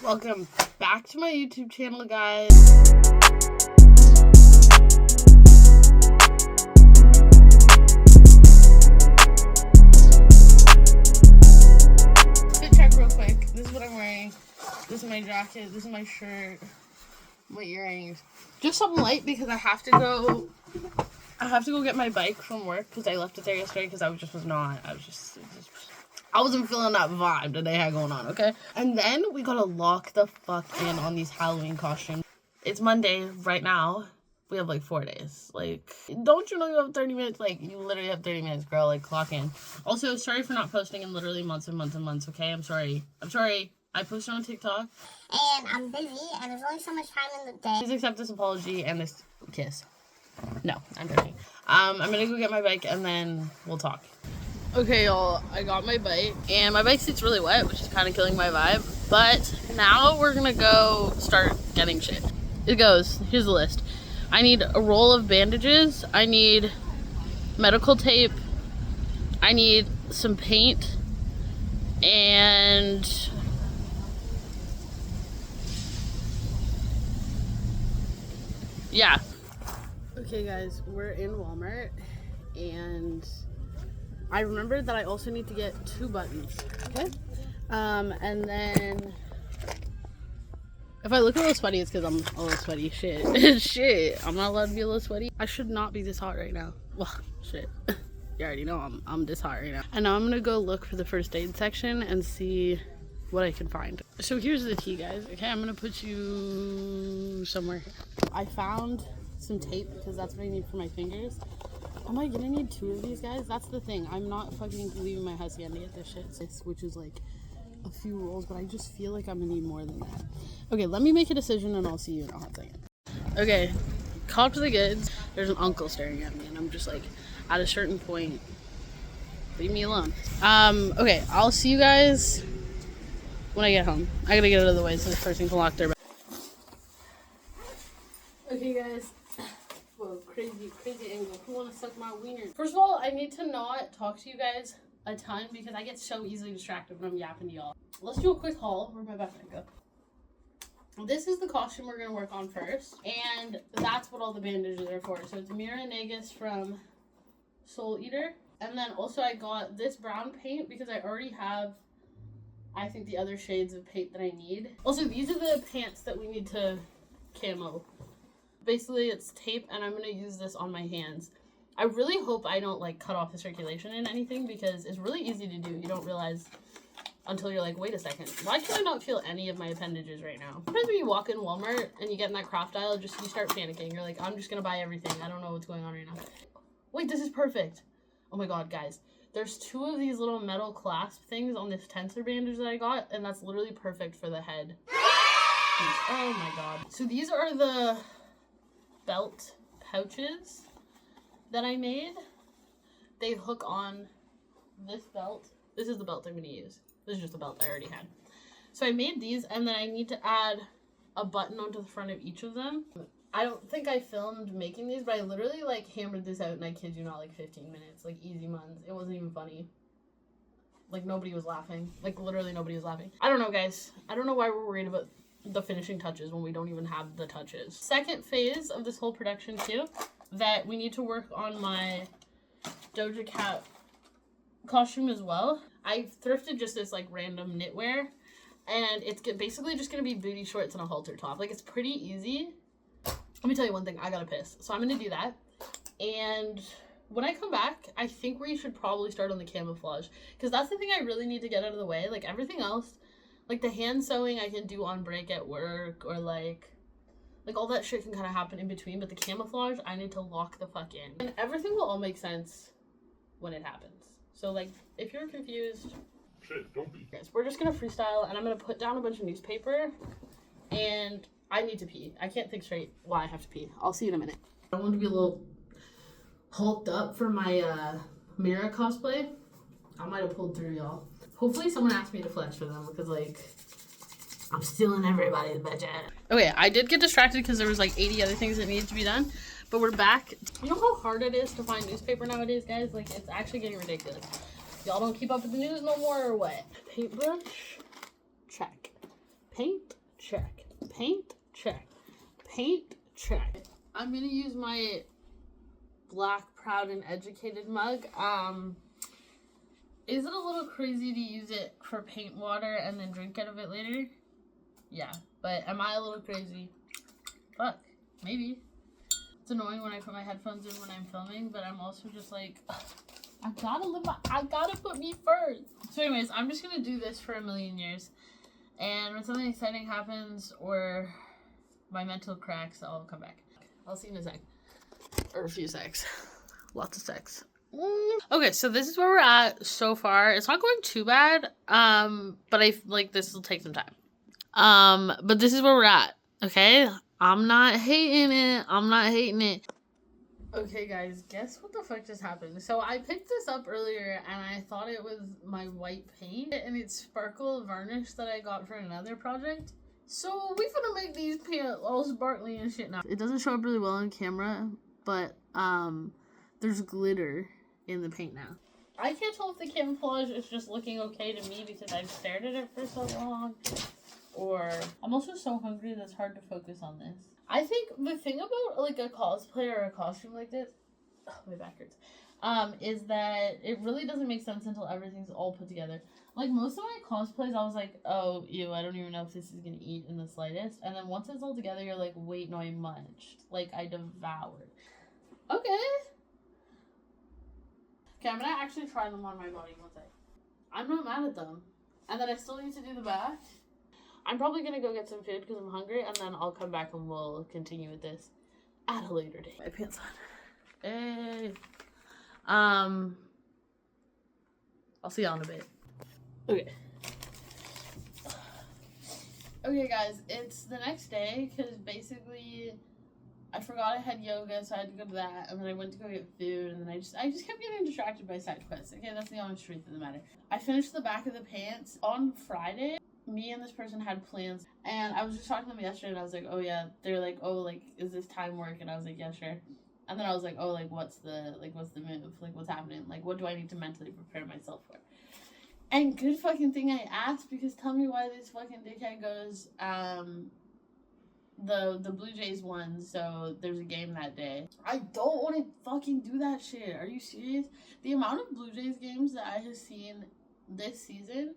Welcome back to my YouTube channel, guys. Fit check real quick. This is what I'm wearing. This is my jacket. This is my shirt. My earrings. Just something light because I have to go get my bike from work because I left it there yesterday because I wasn't feeling that vibe that they had going on, okay? And then we gotta lock the fuck in on these Halloween costumes. It's Monday right now. We have like 4 days. Like, don't you know you have 30 minutes? Like, you literally have 30 minutes, girl. Like, clock in. Also, sorry for not posting in literally months and months and months, okay? I'm sorry. I posted on TikTok. And I'm busy, and there's only so much time in the day. Please accept this apology and this kiss. No, I'm joking. I'm gonna go get my bike and then we'll talk. Okay, y'all, I got my bike, and my bike seat's really wet, which is kind of killing my vibe, but now we're gonna go start getting shit. It goes, here's the list. I need a roll of bandages, I need medical tape, I need some paint, and yeah. Okay, guys, we're in Walmart, and I remembered that I also need to get 2 buttons, okay? And then if I look a little sweaty, it's because I'm a little sweaty. Shit. Shit. I'm not allowed to be a little sweaty. I should not be this hot right now. Well, shit. You already know I'm this hot right now. And now I'm gonna go look for the first aid section and see what I can find. So here's the tea, guys. Okay, I'm gonna put you somewhere here. I found some tape because that's what I need for my fingers. Am I gonna need 2 of these, guys? That's the thing. I'm not fucking leaving my house again to get this shit, which is like a few rolls, but I just feel like I'm gonna need more than that. Okay, let me make a decision and I'll see you in a hot second. Okay, cop to the goods. There's an uncle staring at me and I'm just like, at a certain point, leave me alone. Okay, I'll see you guys when I get home. I gotta get out of the way so this person can lock their back. Okay, guys. Whoa, crazy angle. Who wanna suck my wiener? First of all, I need to not talk to you guys a ton because I get so easily distracted when I'm yapping to y'all. Let's do a quick haul. Where'd my backpack go? This is the costume we're gonna work on first, and that's what all the bandages are for. So it's Mira Negus from Soul Eater, and then also I got this brown paint because I already have, I think, the other shades of paint that I need. Also, these are the pants that we need to camo. Basically, it's tape, and I'm gonna use this on my hands. I really hope I don't like cut off the circulation in anything because it's really easy to do. You don't realize until you're like, wait a second, why can I not feel any of my appendages right now? Sometimes when you walk in Walmart and you get in that craft aisle, you start panicking. You're like, I'm just gonna buy everything. I don't know what's going on right now. Wait, this is perfect. Oh my god, guys. There's 2 of these little metal clasp things on this tensor bandage that I got, and that's literally perfect for the head. Oh my god. So these are the belt pouches that I made. They hook on this belt. This is the belt I'm going to use. This is just the belt I already had. So I made these, and then I need to add a button onto the front of each of them. I don't think I filmed making these, but I literally like hammered this out, and I kid you not, like 15 minutes, like easy months. It wasn't even funny. Like nobody was laughing. Like literally nobody was laughing. I don't know, guys. I don't know why we're worried about the finishing touches when we don't even have the touches. Second phase of this whole production too, that we need to work on my Doja Cat costume as well. I thrifted just this like random knitwear, and it's basically just gonna be booty shorts and a halter top. Like, it's pretty easy. Let me tell you one thing, I gotta piss. So I'm gonna do that. And when I come back, I think we should probably start on the camouflage, because that's the thing I really need to get out of the way. Like everything else, like the hand sewing I can do on break at work, or like all that shit can kind of happen in between, but the camouflage, I need to lock the fuck in. And everything will all make sense when it happens. So like, if you're confused, shit, don't be. Guys, we're just gonna freestyle, and I'm gonna put down a bunch of newspaper, and I need to pee. I can't think straight why I have to pee. I'll see you in a minute. I want to be a little hulked up for my Mira cosplay. I might have pulled through, y'all. Hopefully someone asked me to flex for them, because like, I'm stealing everybody's budget. Okay, I did get distracted because there was like 80 other things that needed to be done, but we're back. You know how hard it is to find newspaper nowadays, guys? Like, it's actually getting ridiculous. Y'all don't keep up with the news no more, or what? Paintbrush, check. Paint, check. Paint, check. Paint, check. I'm gonna use my black, proud, and educated mug. Is it a little crazy to use it for paint water and then drink out of it later? Yeah, but am I a little crazy? Fuck, maybe. It's annoying when I put my headphones in when I'm filming, but I'm also just like, I gotta put me first. So anyways, I'm just gonna do this for a million years. And when something exciting happens or my mental cracks, I'll come back. I'll see you in a sec. Or a few secs. Lots of sex. Okay, so this is where we're at so far. It's not going too bad. But I like this will take some time. But this is where we're at. Okay? I'm not hating it. I'm not hating it. Okay, guys, guess what the fuck just happened? So I picked this up earlier and I thought it was my white paint and it's sparkle varnish that I got for another project. So we finna make these paint all sparkly and shit now. It doesn't show up really well on camera, but there's glitter in the paint now. I can't tell if the camouflage is just looking okay to me because I've stared at it for so long, or I'm also so hungry that it's hard to focus on this. I think the thing about like a cosplay or a costume like this, my back hurts, is that it really doesn't make sense until everything's all put together. Like most of my cosplays, I was like, oh, ew, I don't even know if this is gonna eat in the slightest. And then once it's all together, you're like, wait, no, I munched. Like I devoured. Okay. Okay, I'm gonna actually try them on my body one day. I'm not mad at them. And then I still need to do the back. I'm probably gonna go get some food because I'm hungry, and then I'll come back and we'll continue with this at a later date. My pants on. Hey. I'll see y'all in a bit. Okay. Okay, guys, it's the next day because basically I forgot I had yoga, so I had to go to that, and then I went to go get food, and then I just kept getting distracted by side quests. Okay, that's the honest truth of the matter. I finished the back of the pants on Friday. Me and this person had plans, and I was just talking to them yesterday, and I was like, oh yeah, they're like, oh, like, is this time work? And I was like, yeah, sure. And then I was like, oh, like, what's the move? Like, what's happening? Like, what do I need to mentally prepare myself for? And good fucking thing I asked, because tell me why this fucking dickhead goes, the Blue Jays won, so there's a game that day. I don't want to fucking do that shit. Are you serious? The amount of Blue Jays games that I have seen this season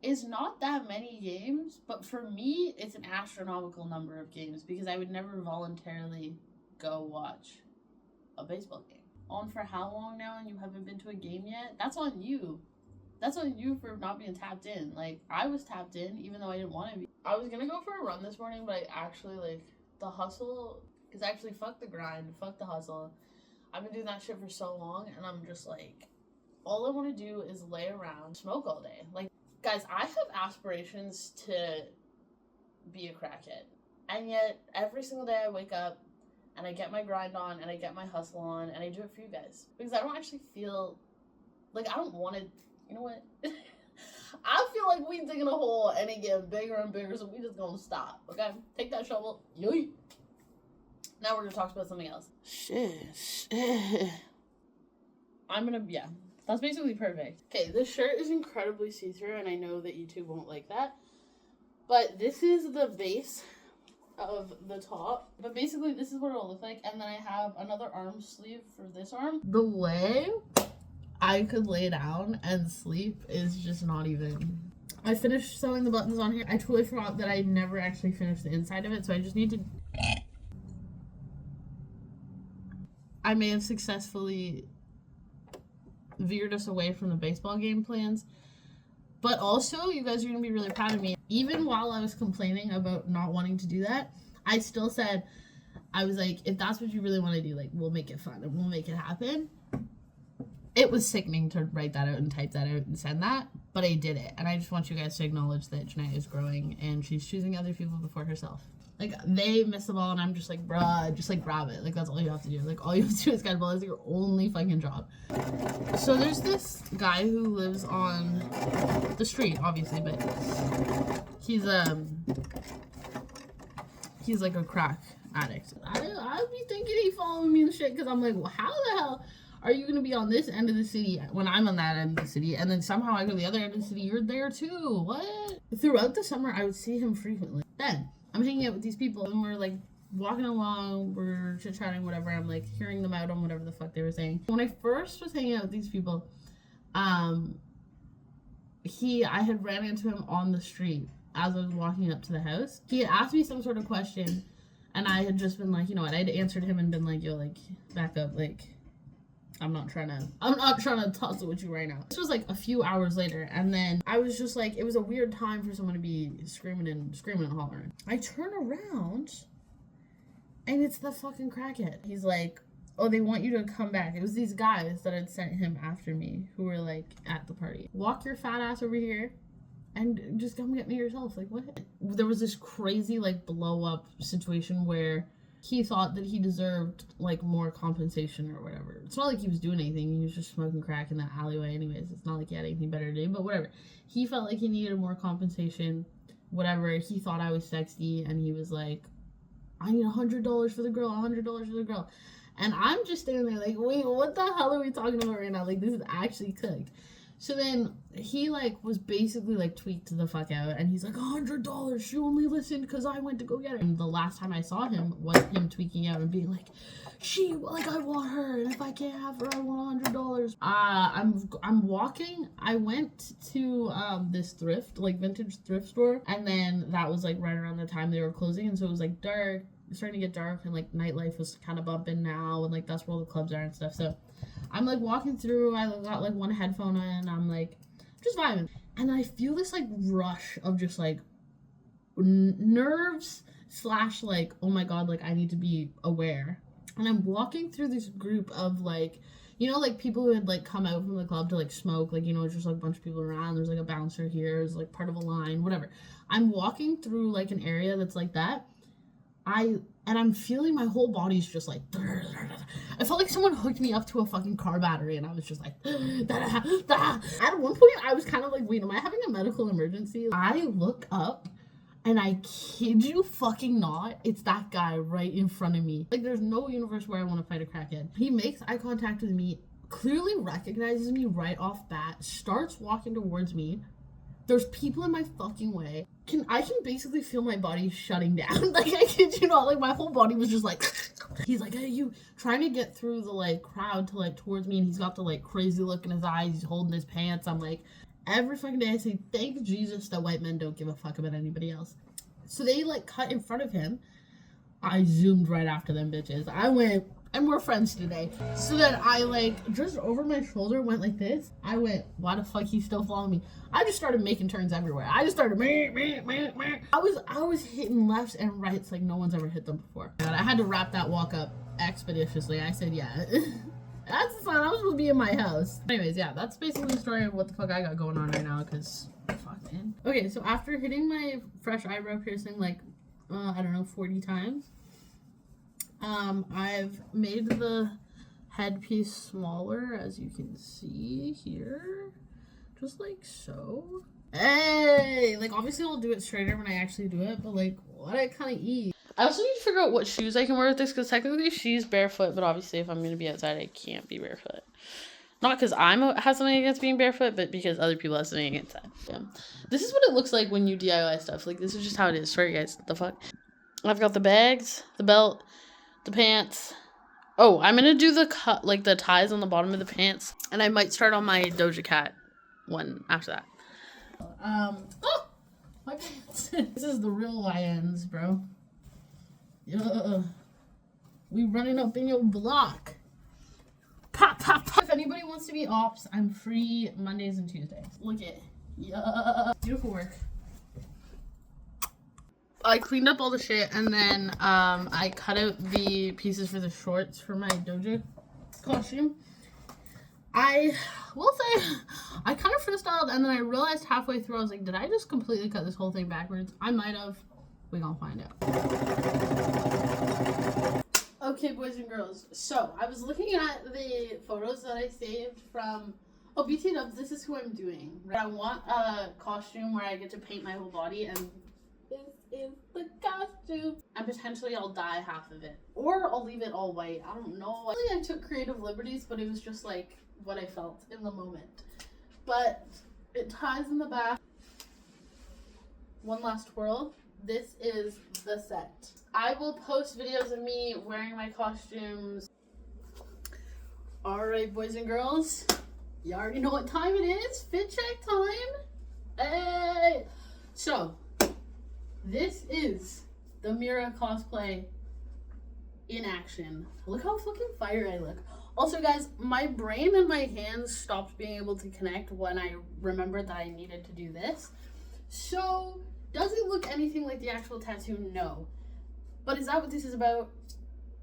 is not that many games, but for me, it's an astronomical number of games because I would never voluntarily go watch a baseball game. On for how long now and you haven't been to a game yet? That's on you. That's on you for not being tapped in. Like, I was tapped in even though I didn't want to be. I was gonna go for a run this morning, but I actually, like, the hustle is actually fuck the grind, fuck the hustle. I've been doing that shit for so long, and I'm just like, all I want to do is lay around, smoke all day. Like, guys, I have aspirations to be a crackhead. And yet, every single day I wake up, and I get my grind on, and I get my hustle on, and I do it for you guys. Because I don't actually feel, like, I don't want to, you know what? I feel like we digging a hole, and it getting bigger and bigger, so we just gonna stop, okay? Take that shovel, yoy. Now we're gonna talk about something else. Shit. I'm gonna, yeah. That's basically perfect. Okay, this shirt is incredibly see-through, and I know that YouTube won't like that. But this is the base of the top. But basically, this is what it'll look like. And then I have another arm sleeve for this arm. The way I could lay down and sleep is just not even... I finished sewing the buttons on here. I totally forgot that I never actually finished the inside of it, so I just need to... I may have successfully veered us away from the baseball game plans, but also you guys are gonna be really proud of me. Even while I was complaining about not wanting to do that, I still said, I was like, if that's what you really want to do, like, we'll make it fun and we'll make it happen. It was sickening to write that out and type that out and send that, but I did it, and I just want you guys to acknowledge that Janae is growing and she's choosing other people before herself. Like, they miss the ball, and I'm just like, bruh, just, like, grab it. Like, that's all you have to do. Like, all you have to do is get the ball. It's your only fucking job. So there's this guy who lives on the street, obviously, but he's like a crack addict. I'd be thinking he following me and shit, because I'm like, well, how the hell are you gonna be on this end of the city when I'm on that end of the city, and then somehow I go to the other end of the city, you're there too? What? Throughout the summer, I would see him frequently. Then I'm hanging out with these people, and we're like walking along, we're chit-chatting, whatever. I'm like hearing them out on whatever the fuck they were saying. When I first was hanging out with these people, I had ran into him on the street as I was walking up to the house. He had asked me some sort of question, and I had just been like, you know what, I had answered him and been like, yo, like, back up, like, I'm not trying to tussle with you right now. This was like a few hours later, and then I was just like, it was a weird time for someone to be screaming and hollering. I turn around, and it's the fucking crackhead. He's like, oh, they want you to come back. It was these guys that had sent him after me who were like at the party. Walk your fat ass over here and just come get me yourself. Like, what? There was this crazy like blow up situation where he thought that he deserved like more compensation or whatever. It's not like he was doing anything. He was just smoking crack in that alleyway anyways. It's not like he had anything better to do, but whatever. He felt like he needed more compensation, whatever. He thought I was sexy, and he was like, I need $100 for the girl, $100 for the girl. And I'm just standing there like, wait, what the hell are we talking about right now? Like, this is actually cooked. So then he like was basically like tweaked the fuck out, and he's like, $100. She only listened because I went to go get her. And the last time I saw him was him tweaking out and being like, I want her, and if I can't have her, I want $100. I'm walking. I went to this vintage thrift store, and then that was like right around the time they were closing, and so it was like dark. It's starting to get dark, and like nightlife was kind of bumping now, and like that's where all the clubs are and stuff. So I'm like walking through, I got like one headphone on, I'm like just vibing, and I feel this like rush of just like nerves / like, oh my god, like I need to be aware. And I'm walking through this group of like, you know, like people who had like come out from the club to like smoke, like, you know, it's just like a bunch of people around, there's like a bouncer here, there's like part of a line, whatever. I'm walking through like an area that's like that. I'm feeling my whole body's just like, I felt like someone hooked me up to a fucking car battery, and I was just like, At one point I was kind of like, wait, am I having a medical emergency? I look up, and I kid you fucking not, it's that guy right in front of me. Like, there's no universe where I want to fight a crackhead. He makes eye contact with me, clearly recognizes me right off bat, starts walking towards me. There's people in my fucking way. I can basically feel my body shutting down. Like, I kid you not, like my whole body was just like, he's like, hey, you, trying to get through the like crowd to like towards me, and he's got the like crazy look in his eyes, he's holding his pants. I'm like, every fucking day I say, thank Jesus that white men don't give a fuck about anybody else. So they like cut in front of him. I zoomed right after them bitches. I went, and we're friends today. So then I like just over my shoulder went like this. I went, why the fuck he's still following me? I just started making turns everywhere. I just started I was hitting lefts and rights like no one's ever hit them before. And I had to wrap that walk up expeditiously. I said, yeah. That's fine. I was supposed to be in my house. Anyways, yeah, that's basically the story of what the fuck I got going on right now, because fuck, man. Okay, so after hitting my fresh eyebrow piercing like, I don't know, 40 times, I've made the headpiece smaller, as you can see here, just like so. Hey, like obviously I'll do it straighter when I actually do it, but like what I kind of eat. I also need to figure out what shoes I can wear with this, because technically she's barefoot, but obviously if I'm going to be outside, I can't be barefoot. Not because have something against being barefoot, but because other people have something against that. Yeah. This is what it looks like when you DIY stuff. Like, this is just how it is. Sorry, guys. What the fuck? I've got the bags, the belt, the pants. Oh, I'm going to do the ties on the bottom of the pants. And I might start on my Doja Cat one after that. Oh! My pants. This is the real YNs, bro. Yeah. We running up in your block. Pop, pop, pop. If anybody wants to be ops, I'm free Mondays and Tuesdays. Look at it. Yeah. Beautiful work. I cleaned up all the shit, and then I cut out the pieces for the shorts for my Doja costume. I will say, I kind of freestyled, and then I realized halfway through, I was like, did I just completely cut this whole thing backwards? I might have. We gonna find out. Okay, boys and girls. So, I was looking at the photos that I saved from... Oh, BT Dubs, this is who I'm doing. I want a costume where I get to paint my whole body, and this is the costume. and potentially I'll dye half of it. Or I'll leave it all white. I don't know. Really, I took creative liberties, but it was just like what I felt in the moment. But it ties in the back. One last twirl. This is the set. I will post videos of me wearing my costumes. Alright, boys and girls. You already know what time it is. Fit check time. Hey! So, this is the Mira cosplay in action. Look how fucking fire I look. Also, guys, my brain and my hands stopped being able to connect when I remembered that I needed to do this. So, does it look anything like the actual tattoo? No. But is that what this is about?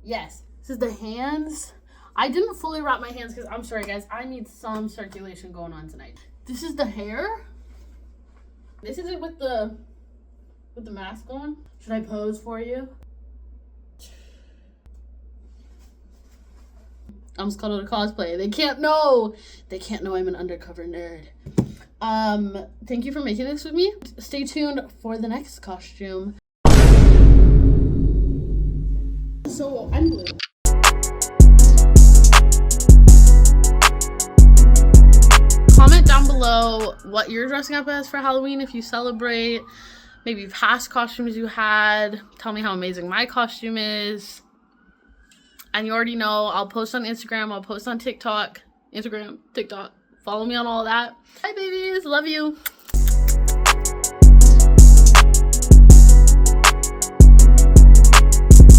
Yes. This is the hands. I didn't fully wrap my hands because I'm sorry, guys. I need some circulation going on tonight. This is the hair. This is it with the mask on. Should I pose for you? I'm just calling it a cosplay. They can't know. They can't know I'm an undercover nerd. Thank you for making this with me. Stay tuned for the next costume. So I'm blue. Comment down below what you're dressing up as for Halloween if you celebrate. Maybe past costumes you had. Tell me how amazing my costume is. And you already know, I'll post on Instagram, I'll post on TikTok. Instagram, TikTok. Follow me on all that. Bye, babies. Love you.